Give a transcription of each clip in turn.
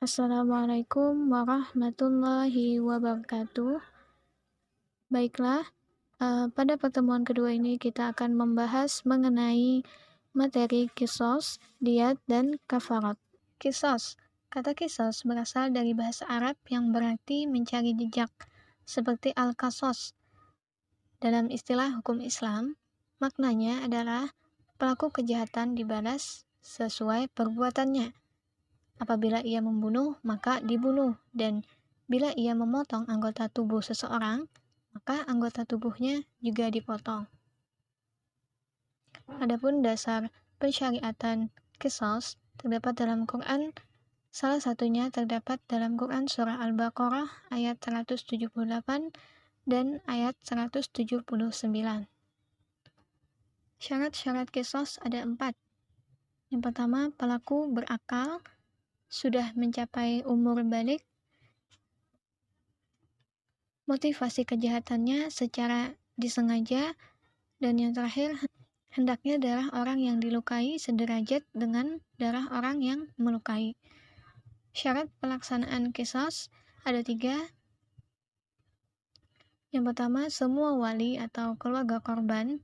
Assalamualaikum warahmatullahi wabarakatuh. Baiklah, pada pertemuan kedua ini kita akan membahas mengenai materi kisos, diyat, dan kafarat. Kisos. Kata kisos berasal dari bahasa Arab yang berarti mencari jejak, seperti al-qasos. Dalam istilah hukum Islam, maknanya adalah pelaku kejahatan dibalas sesuai perbuatannya. Apabila ia membunuh, maka dibunuh, dan bila ia memotong anggota tubuh seseorang, maka anggota tubuhnya juga dipotong. Adapun dasar pensyariatan qisas terdapat dalam Quran, salah satunya terdapat dalam Quran surah Al-Baqarah ayat 178 dan ayat 179. Syarat-syarat qisas ada 4. Yang pertama, pelaku berakal, sudah mencapai umur balik, motivasi kejahatannya secara disengaja, dan yang terakhir, hendaknya darah orang yang dilukai sederajat dengan darah orang yang melukai. Syarat pelaksanaan qisas ada 3. Yang pertama, semua wali atau keluarga korban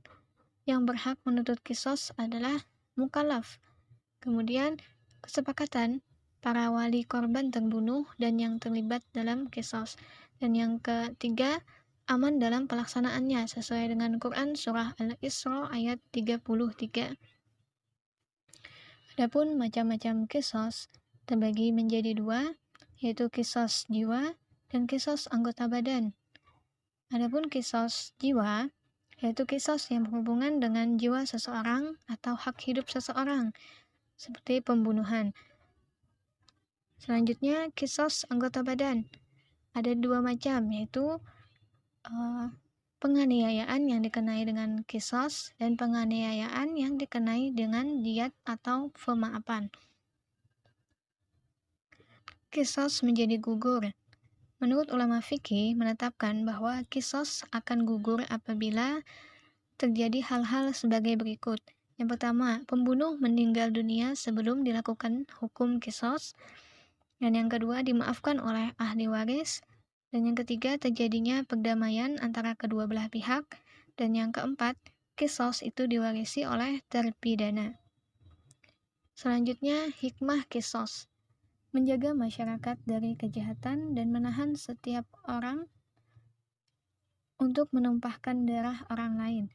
yang berhak menuntut qisas adalah mukallaf. Kemudian, kesepakatan para wali korban terbunuh dan yang terlibat dalam qisas. Dan yang ketiga, aman dalam pelaksanaannya sesuai dengan Quran surah Al-Isra ayat 33. Adapun macam-macam qisas terbagi menjadi 2, yaitu qisas jiwa dan qisas anggota badan. Adapun qisas jiwa yaitu qisas yang berhubungan dengan jiwa seseorang atau hak hidup seseorang, seperti pembunuhan. Selanjutnya, qisas anggota badan. Ada 2 macam, yaitu penganiayaan yang dikenai dengan qisas dan penganiayaan yang dikenai dengan diyat atau pemaafan. Qisas menjadi gugur. Menurut ulama fikih menetapkan bahwa qisas akan gugur apabila terjadi hal-hal sebagai berikut. Yang pertama, pembunuh meninggal dunia sebelum dilakukan hukum qisas. Dan yang kedua, dimaafkan oleh ahli waris. Dan yang ketiga, terjadinya perdamaian antara kedua belah pihak. Dan yang keempat, qisas itu diwarisi oleh terpidana. Selanjutnya, hikmah qisas. Menjaga masyarakat dari kejahatan dan menahan setiap orang untuk menumpahkan darah orang lain.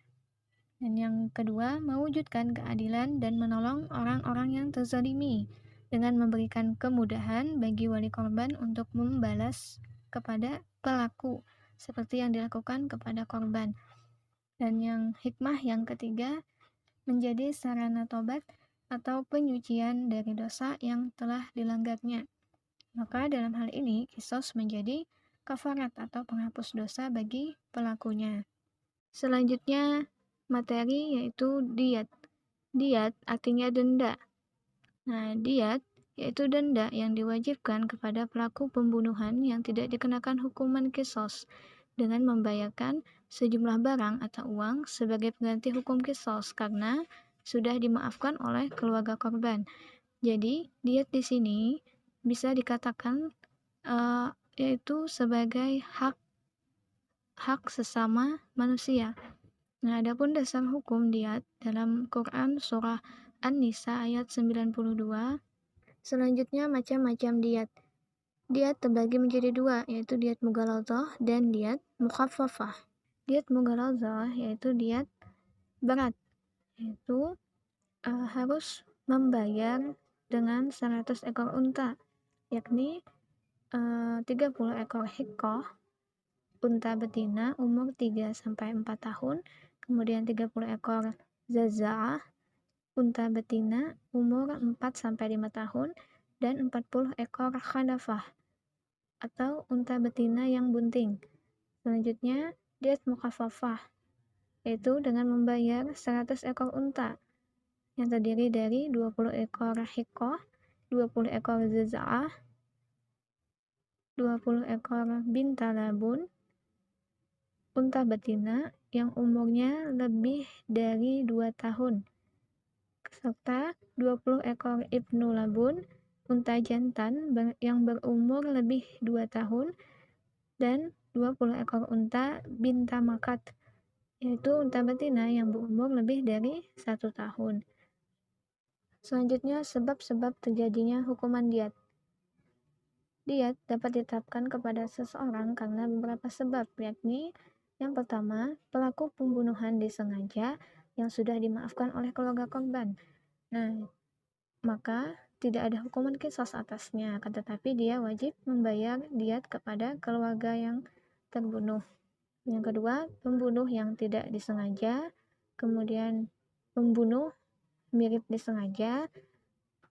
Dan yang kedua, mewujudkan keadilan dan menolong orang-orang yang terzalimi dengan memberikan kemudahan bagi wali korban untuk membalas kepada pelaku seperti yang dilakukan kepada korban. Dan yang hikmah yang ketiga, menjadi sarana tobat atau penyucian dari dosa yang telah dilanggarnya. Maka dalam hal ini qisas menjadi kafarat atau penghapus dosa bagi pelakunya. Selanjutnya materi yaitu diyat. Diyat artinya denda. Nah, diyat yaitu denda yang diwajibkan kepada pelaku pembunuhan yang tidak dikenakan hukuman qisas dengan membayarkan sejumlah barang atau uang sebagai pengganti hukum qisas karena sudah dimaafkan oleh keluarga korban. Jadi, diyat di sini bisa dikatakan yaitu sebagai hak sesama manusia. Nah, adapun dasar hukum diyat dalam Quran surah An-Nisa ayat 92. Selanjutnya macam-macam diyat. Diyat terbagi menjadi 2, yaitu diyat mughaladzah dan diyat mukhaffafah. Diyat mughaladzah yaitu diyat berat, yaitu harus membayar dengan 100 ekor unta, yakni 30 ekor hikkoh, unta betina umur 3-4 tahun, kemudian 30 ekor zaza'ah, unta betina umur 4-5 tahun, dan 40 ekor khanafah atau unta betina yang bunting. Selanjutnya, diyat mukhaffafah, yaitu dengan membayar 100 ekor unta yang terdiri dari 20 ekor hikkoh, 20 ekor zaza'ah, 20 ekor bintalabun, unta betina yang umurnya lebih dari 2 tahun, serta 20 ekor ibnu labun unta jantan yang berumur lebih 2 tahun dan 20 ekor unta binta makat, yaitu unta betina yang berumur lebih dari 1 tahun. Selanjutnya, sebab-sebab terjadinya hukuman diat. Diat dapat ditetapkan kepada seseorang karena beberapa sebab, yakni yang pertama, pelaku pembunuhan disengaja yang sudah dimaafkan oleh keluarga korban. Nah, maka tidak ada hukuman qisas atasnya, akan tetapi dia wajib membayar diat kepada keluarga yang terbunuh. Yang kedua, pembunuh yang tidak disengaja, kemudian pembunuh mirip disengaja,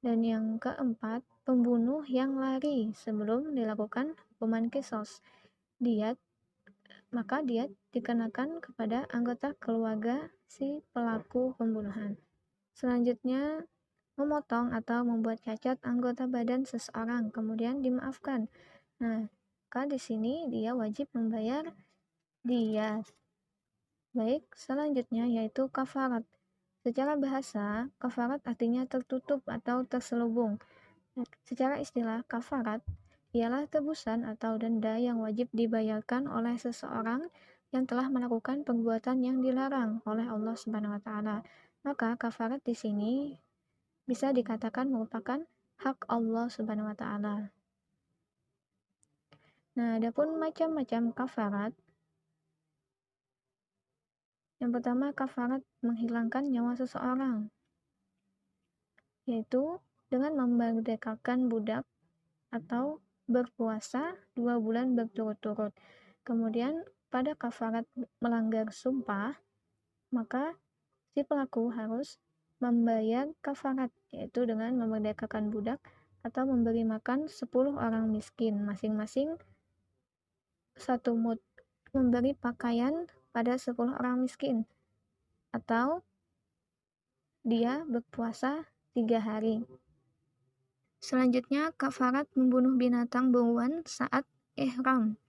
dan yang keempat, pembunuh yang lari sebelum dilakukan hukuman qisas. Maka diat dikenakan kepada anggota keluarga si pelaku pembunuhan. Selanjutnya, memotong atau membuat cacat anggota badan seseorang kemudian dimaafkan. Nah, maka di sini dia wajib membayar diat. Baik, selanjutnya yaitu kafarat. Secara bahasa, kafarat artinya tertutup atau terselubung. Secara istilah, kafarat ialah tebusan atau denda yang wajib dibayarkan oleh seseorang yang telah melakukan perbuatan yang dilarang oleh Allah Subhanahu wa taala. Maka kafarat di sini bisa dikatakan merupakan hak Allah Subhanahu wa taala. Nah, adapun macam-macam kafarat. Yang pertama, kafarat menghilangkan nyawa seseorang, yaitu dengan memerdekakan budak atau berpuasa 2 bulan berturut-turut. Kemudian pada kafarat melanggar sumpah, maka si pelaku harus membayar kafarat, yaitu dengan memerdekakan budak atau memberi makan 10 orang miskin, masing-masing 1 mud, memberi pakaian pada 10 orang miskin, atau dia berpuasa 3 hari. Selanjutnya, kafarat membunuh binatang buruan saat ihram.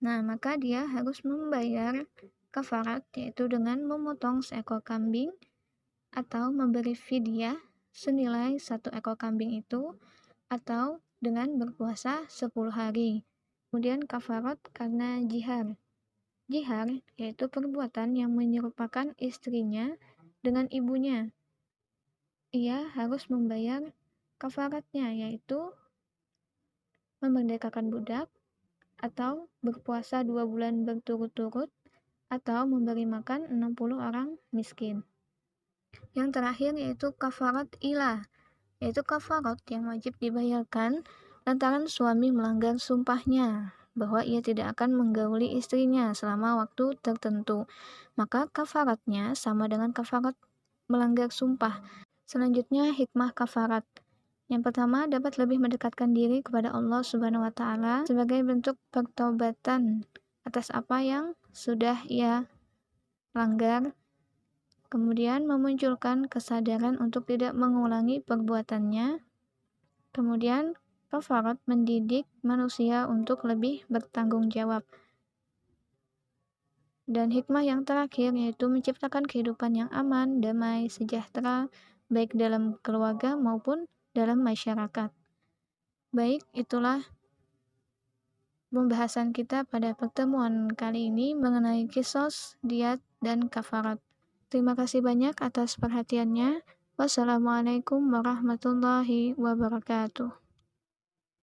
Nah, maka dia harus membayar kafarat, yaitu dengan memotong seekor kambing atau memberi fidyah senilai 1 ekor kambing itu, atau dengan berpuasa 10 hari. Kemudian kafarat karena jihar. Jihar yaitu perbuatan yang menyerupakan istrinya dengan ibunya. Ia harus membayar kafaratnya, yaitu memerdekakan budak atau berpuasa 2 bulan berturut-turut atau memberi makan 60 orang miskin. Yang terakhir yaitu kafarat ilah, yaitu kafarat yang wajib dibayarkan lantaran suami melanggar sumpahnya bahwa ia tidak akan menggauli istrinya selama waktu tertentu. Maka kafaratnya sama dengan kafarat melanggar sumpah. Selanjutnya, hikmah kafarat. Yang pertama, dapat lebih mendekatkan diri kepada Allah Subhanahu wa taala sebagai bentuk pertobatan atas apa yang sudah ia langgar. Kemudian memunculkan kesadaran untuk tidak mengulangi perbuatannya. Kemudian kafarat mendidik manusia untuk lebih bertanggung jawab. Dan hikmah yang terakhir yaitu menciptakan kehidupan yang aman, damai, sejahtera, baik dalam keluarga maupun dalam masyarakat. Baik, itulah pembahasan kita pada pertemuan kali ini mengenai qisas, diat, dan kafarat. Terima kasih banyak atas perhatiannya. Wassalamualaikum warahmatullahi wabarakatuh.